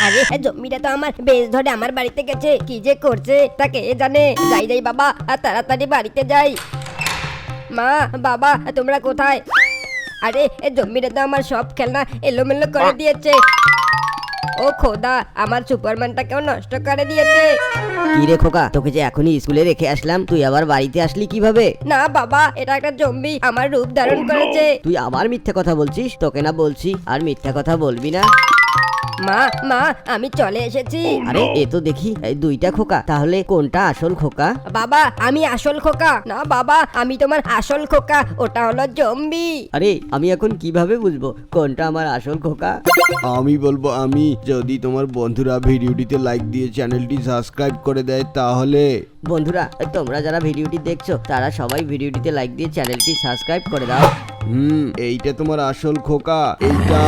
আরে জম্বিটা তো আমার বেশ ধরে আমার বাড়িতে গেছে, কি যে করছে তা কে জানে। যাই যাই বাবা, আর তাড়াতাড়ি বাড়িতে যাই। মা বাবা তোমরা কোথায়? আরে জম্বিটা তো আমার সব খেলনা এলোমেলো করে দিয়েছে। ও খোদা, আমার সুপারম্যানটাকেও নষ্ট করে দিয়েছে। কি রে খোকা, তোকে যে এখনই স্কুলে রেখে আসলাম, তুই আবার বাড়িতে আসলি কিভাবে? না বাবা, এটা একটা জম্বি আমার রূপ ধারণ করেছে। তুই আবার মিথ্যা কথা বলছিস? তোকে না বলছি আর মিথ্যা কথা বলবি না। মা মা আমি চলে এসেছি। আরে এ তো দেখি এই দুইটা খোকা, তাহলে কোনটা আসল খোকা? বাবা আমি আসল খোকা না, বাবা আমি তোমার আসল খোকা, ওটা হলো জম্বি। আরে আমি এখন কিভাবে বুঝবো কোনটা আমার আসল খোকা? আমি বলবো আমি, যদি তোমার বন্ধুরা ভিডিওটিতে লাইক দিয়ে চ্যানেলটি সাবস্ক্রাইব করে দেয় তাহলে। বন্ধুরা তোমরা যারা ভিডিওটি দেখছো তারা সবাই ভিডিওটিতে লাইক দিয়ে চ্যানেলটি সাবস্ক্রাইব করে দাও। এইটা তোমার আসল খোকা, এইটা।